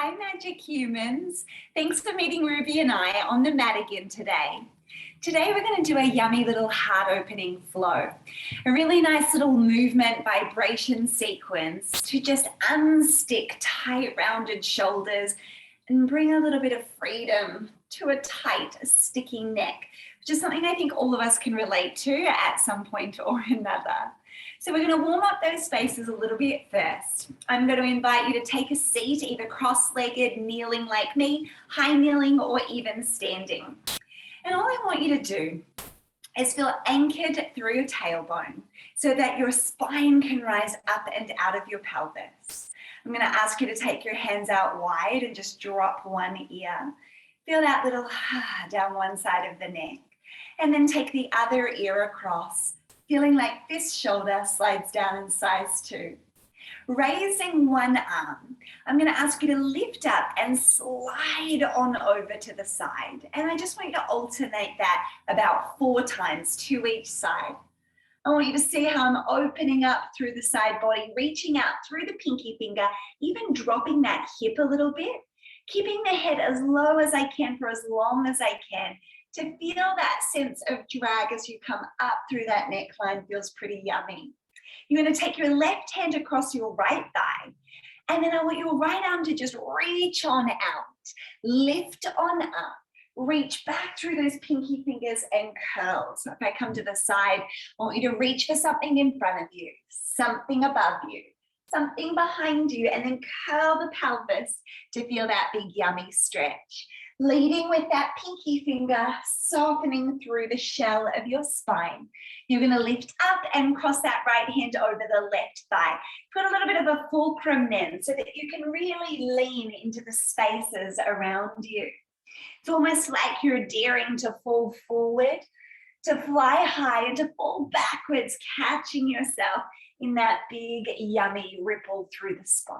Hi, magic humans. Thanks for meeting Ruby and I on the mat again today. Today we're going to do a yummy little heart opening flow, a really nice little movement vibration sequence to just unstick tight rounded shoulders and bring a little bit of freedom to a tight sticky neck, which is something I think all of us can relate to at some point or another. So we're going to warm up those spaces a little bit first. I'm going to invite you to take a seat, either cross-legged, kneeling like me, high kneeling, or even standing. And all I want you to do is feel anchored through your tailbone so that your spine can rise up and out of your pelvis. I'm going to ask you to take your hands out wide and just drop one ear. Feel that little down one side of the neck. And then take the other ear across, feeling like this shoulder slides down in size 2. Raising one arm, I'm going to ask you to lift up and slide on over to the side. And I just want you to alternate that about 4 times to each side. I want you to see how I'm opening up through the side body, reaching out through the pinky finger, even dropping that hip a little bit, keeping the head as low as I can for as long as I can, to feel that sense of drag as you come up through that neckline. Feels pretty yummy. You're going to take your left hand across your right thigh, and then I want your right arm to just reach on out, lift on up, reach back through those pinky fingers and curl. So if I come to the side, I want you to reach for something in front of you, something above you, something behind you, and then curl the pelvis to feel that big yummy stretch. Leading with that pinky finger, softening through the shell of your spine. You're going to lift up and cross that right hand over the left thigh. Put a little bit of a fulcrum then so that you can really lean into the spaces around you. It's almost like you're daring to fall forward, to fly high, and to fall backwards, catching yourself in that big, yummy ripple through the spine.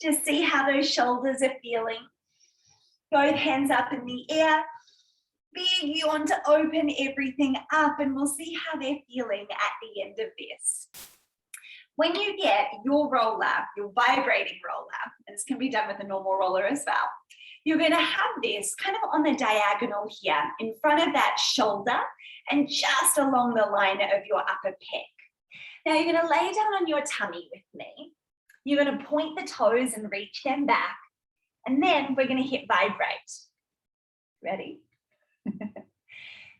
Just see how those shoulders are feeling. Both hands up in the air. Big, you want to open everything up, and we'll see how they're feeling at the end of this. When you get your roller, your vibrating roller, and this can be done with a normal roller as well, you're going to have this kind of on the diagonal here in front of that shoulder and just along the line of your upper pec. Now you're going to lay down on your tummy with me. You're going to point the toes and reach them back. And then we're going to hit vibrate. Ready?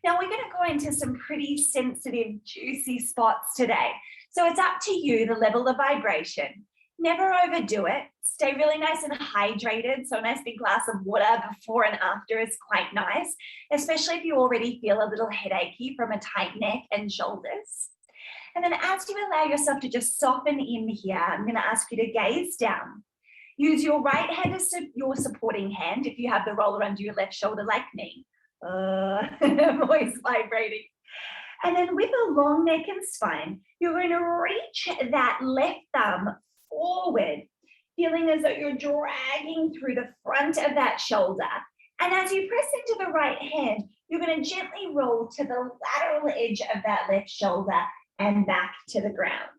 Now we're going to go into some pretty sensitive, juicy spots today. So it's up to you, the level of vibration. Never overdo it. Stay really nice and hydrated. So a nice big glass of water before and after is quite nice, especially if you already feel a little headachy from a tight neck and shoulders. And then as you allow yourself to just soften in here, I'm going to ask you to gaze down. Use your right hand as your supporting hand if you have the roller under your left shoulder like me. Voice vibrating. And then with a long neck and spine, you're going to reach that left thumb forward, feeling as though you're dragging through the front of that shoulder. And as you press into the right hand, you're going to gently roll to the lateral edge of that left shoulder and back to the ground.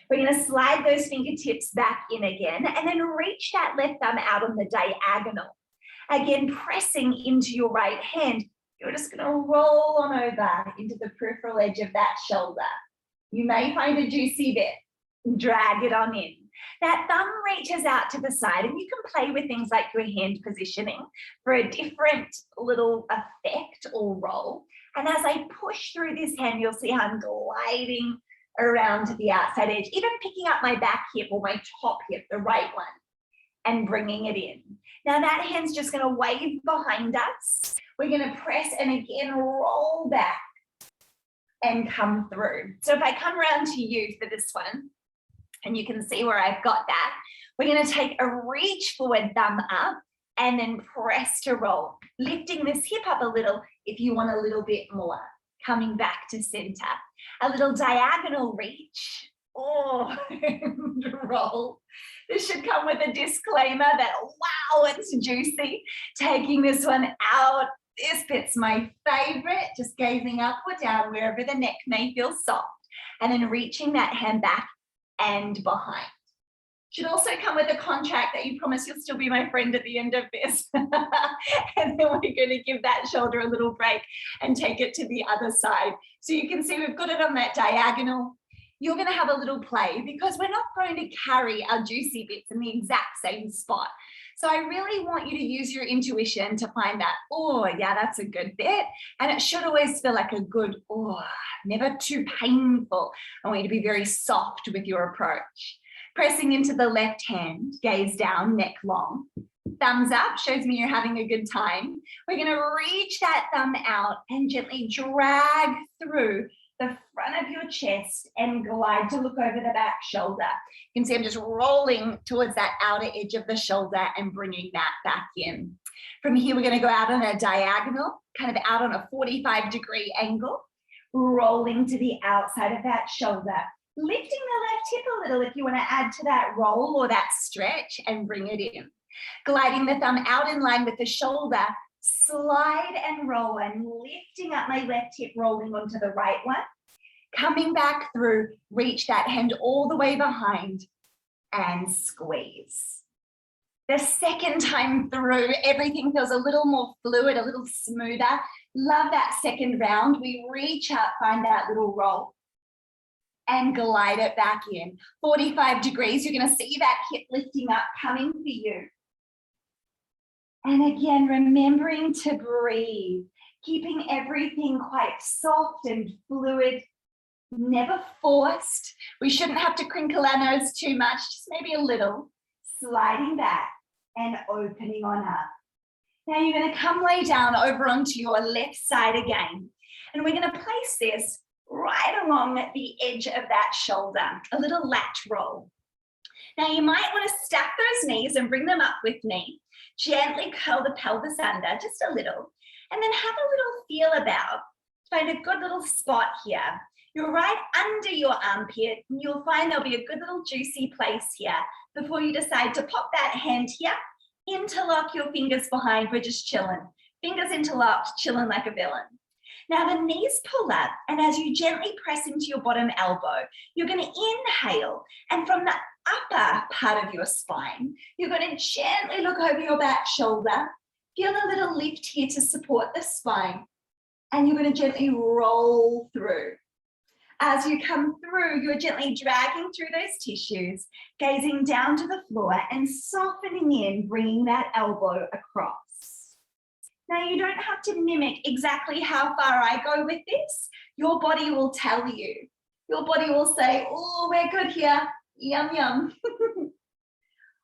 We're going to slide those fingertips back in again and then reach that left thumb out on the diagonal. Again, pressing into your right hand, you're just going to roll on over into the peripheral edge of that shoulder. You may find a juicy bit. Drag it on in. That thumb reaches out to the side, and you can play with things like your hand positioning for a different little effect or roll. And as I push through this hand, you'll see how I'm gliding around to the outside edge, even picking up my back hip or my top hip, the right one, and bringing it in. Now that hand's just going to wave behind us. We're going to press and again roll back and come through. So if I come around to you for this one, and you can see where I've got that, we're going to take a reach forward, thumb up, and then press to roll, lifting this hip up a little if you want a little bit more, coming back to center. A little diagonal reach, and roll. This should come with a disclaimer that, wow, it's juicy. Taking this one out, this bit's my favorite, just gazing up or down wherever the neck may feel soft, and then reaching that hand back and behind. Should also come with a contract that you promise you'll still be my friend at the end of this. And then we're going to give that shoulder a little break and take it to the other side. So you can see we've got it on that diagonal. You're going to have a little play because we're not going to carry our juicy bits in the exact same spot. So I really want you to use your intuition to find that, oh, yeah, that's a good bit. And it should always feel like a good, oh, never too painful. I want you to be very soft with your approach. Pressing into the left hand, gaze down, neck long. Thumbs up shows me you're having a good time. We're going to reach that thumb out and gently drag through the front of your chest and glide to look over the back shoulder. You can see I'm just rolling towards that outer edge of the shoulder and bringing that back in. From here, we're going to go out on a diagonal, kind of out on a 45-degree angle, rolling to the outside of that shoulder, lifting the left hip a little if you want to add to that roll or that stretch and bring it in. Gliding the thumb out in line with the shoulder, slide and roll and lifting up my left hip, rolling onto the right one. Coming back through, reach that hand all the way behind and squeeze. The second time through, everything feels a little more fluid, a little smoother. Love that second round. We reach up, find that little roll and glide it back in. 45 degrees, you're going to see that hip lifting up, coming for you. And again, remembering to breathe, keeping everything quite soft and fluid, never forced. We shouldn't have to crinkle our nose too much, just maybe a little. Sliding back and opening on up. Now you're going to come lay down over onto your left side again. And we're going to place this right along the edge of that shoulder, a little lat roll. Now you might want to stack those knees and bring them up with me. Gently curl the pelvis under just a little, and then have a little feel about. Find a good little spot here. You're right under your armpit, and you'll find there'll be a good little juicy place here before you decide to pop that hand here, interlock your fingers behind. We're just chilling. Fingers interlocked, chilling like a villain. Now the knees pull up, and as you gently press into your bottom elbow, you're going to inhale, and from the upper part of your spine, you're going to gently look over your back shoulder, feel a little lift here to support the spine, and you're going to gently roll through. As you come through, you're gently dragging through those tissues, gazing down to the floor and softening in, bringing that elbow across. Now, you don't have to mimic exactly how far I go with this. Your body will tell you. Your body will say, oh, we're good here. Yum, yum.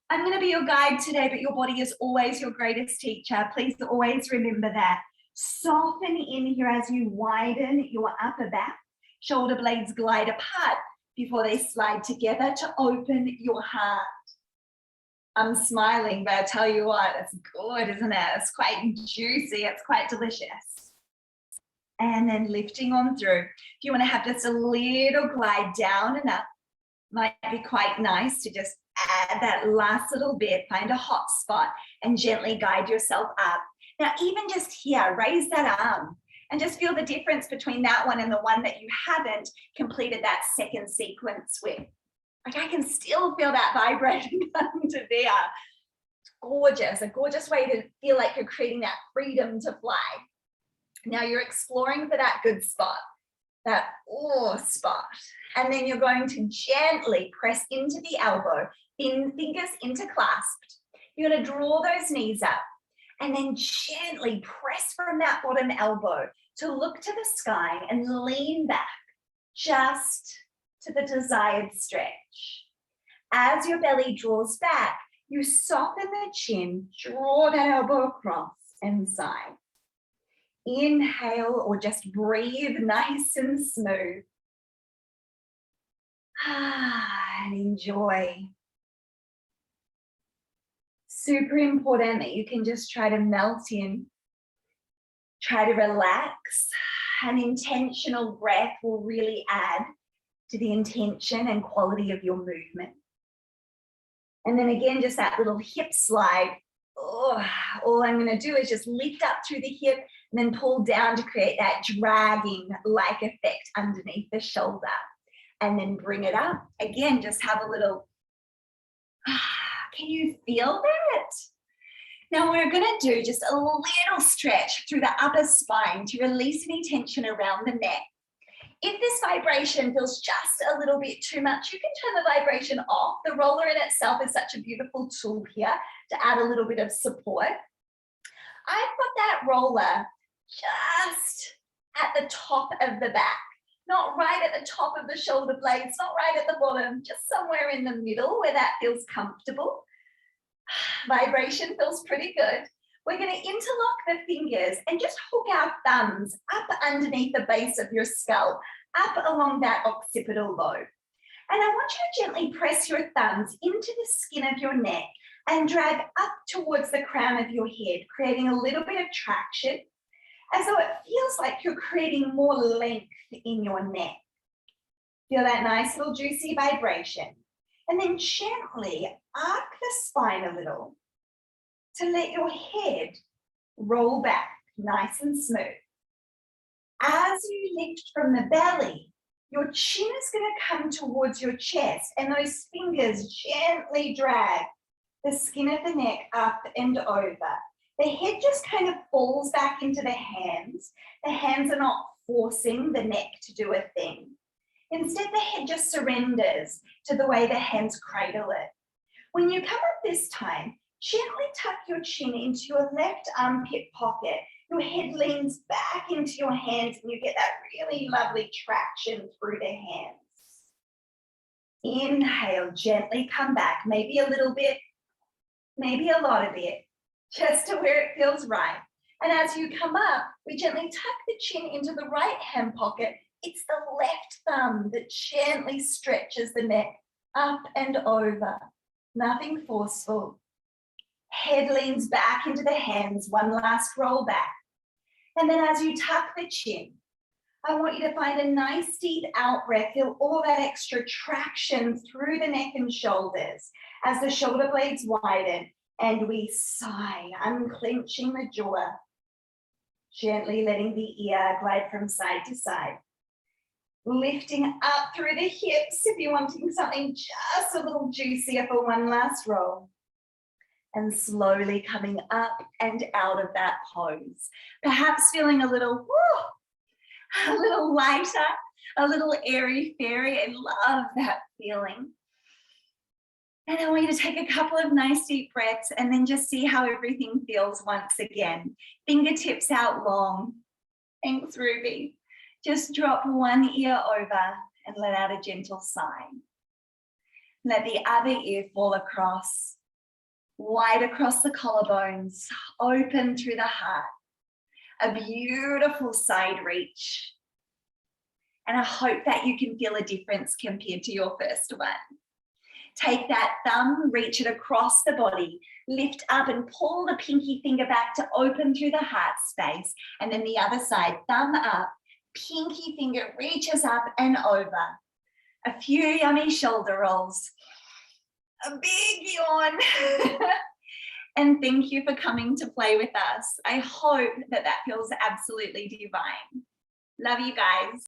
I'm going to be your guide today, but your body is always your greatest teacher. Please always remember that. Soften in here as you widen your upper back. Shoulder blades glide apart before they slide together to open your heart. I'm smiling, but I tell you what, it's good, isn't it? It's quite juicy. It's quite delicious. And then lifting on through. If you want to have just a little glide down and up, might be quite nice to just add that last little bit, find a hot spot and gently guide yourself up. Now, even just here, raise that arm and just feel the difference between that one and the one that you haven't completed that second sequence with. Like I can still feel that vibrating under there. It's gorgeous, a gorgeous way to feel like you're creating that freedom to fly. Now you're exploring for that good spot, that spot. And then you're going to gently press into the elbow, fingers interclasped. You're going to draw those knees up and then gently press from that bottom elbow to look to the sky and lean back just to the desired stretch. As your belly draws back, you soften the chin, draw that elbow across and sigh. Inhale or just breathe nice and smooth. And enjoy. Super important that you can just try to melt in, try to relax. An intentional breath will really add to the intention and quality of your movement. And then again, just that little hip slide. All I'm going to do is just lift up through the hip and then pull down to create that dragging-like effect underneath the shoulder. And then bring it up. Again, just have a little Can you feel that? Now we're going to do just a little stretch through the upper spine to release any tension around the neck. If this vibration feels just a little bit too much, you can turn the vibration off. The roller in itself is such a beautiful tool here to add a little bit of support. I've got that roller just at the top of the back, not right at the top of the shoulder blades, not right at the bottom, just somewhere in the middle where that feels comfortable. Vibration feels pretty good. We're going to interlock the fingers and just hook our thumbs up underneath the base of your skull, up along that occipital lobe. And I want you to gently press your thumbs into the skin of your neck and drag up towards the crown of your head, creating a little bit of traction, as though it feels like you're creating more length in your neck. Feel that nice little juicy vibration. And then gently arc the spine a little to let your head roll back nice and smooth. As you lift from the belly, your chin is going to come towards your chest and those fingers gently drag the skin of the neck up and over. The head just kind of falls back into the hands. The hands are not forcing the neck to do a thing. Instead, the head just surrenders to the way the hands cradle it. When you come up this time, gently tuck your chin into your left armpit pocket. Your head leans back into your hands and you get that really lovely traction through the hands. Inhale, gently come back, maybe a little bit, maybe a lot of it, just to where it feels right. And as you come up, we gently tuck the chin into the right hand pocket. It's the left thumb that gently stretches the neck up and over. Nothing forceful. Head leans back into the hands, one last roll back. And then as you tuck the chin, I want you to find a nice deep out breath. Feel all that extra traction through the neck and shoulders as the shoulder blades widen and we sigh, unclenching the jaw, gently letting the ear glide from side to side. Lifting up through the hips if you're wanting something just a little juicier for one last roll. And slowly coming up and out of that pose. Perhaps feeling a little lighter, a little airy-fairy. I love that feeling. And I want you to take a couple of nice deep breaths and then just see how everything feels once again. Fingertips out long. Thanks, Ruby. Just drop one ear over and let out a gentle sigh. Let the other ear fall across. Wide across the collarbones, open through the heart. A beautiful side reach. And I hope that you can feel a difference compared to your first one. Take that thumb, reach it across the body, lift up and pull the pinky finger back to open through the heart space. And then the other side, thumb up, pinky finger reaches up and over. A few yummy shoulder rolls. A big yawn. And thank you for coming to play with us. I hope that feels absolutely divine. Love you guys.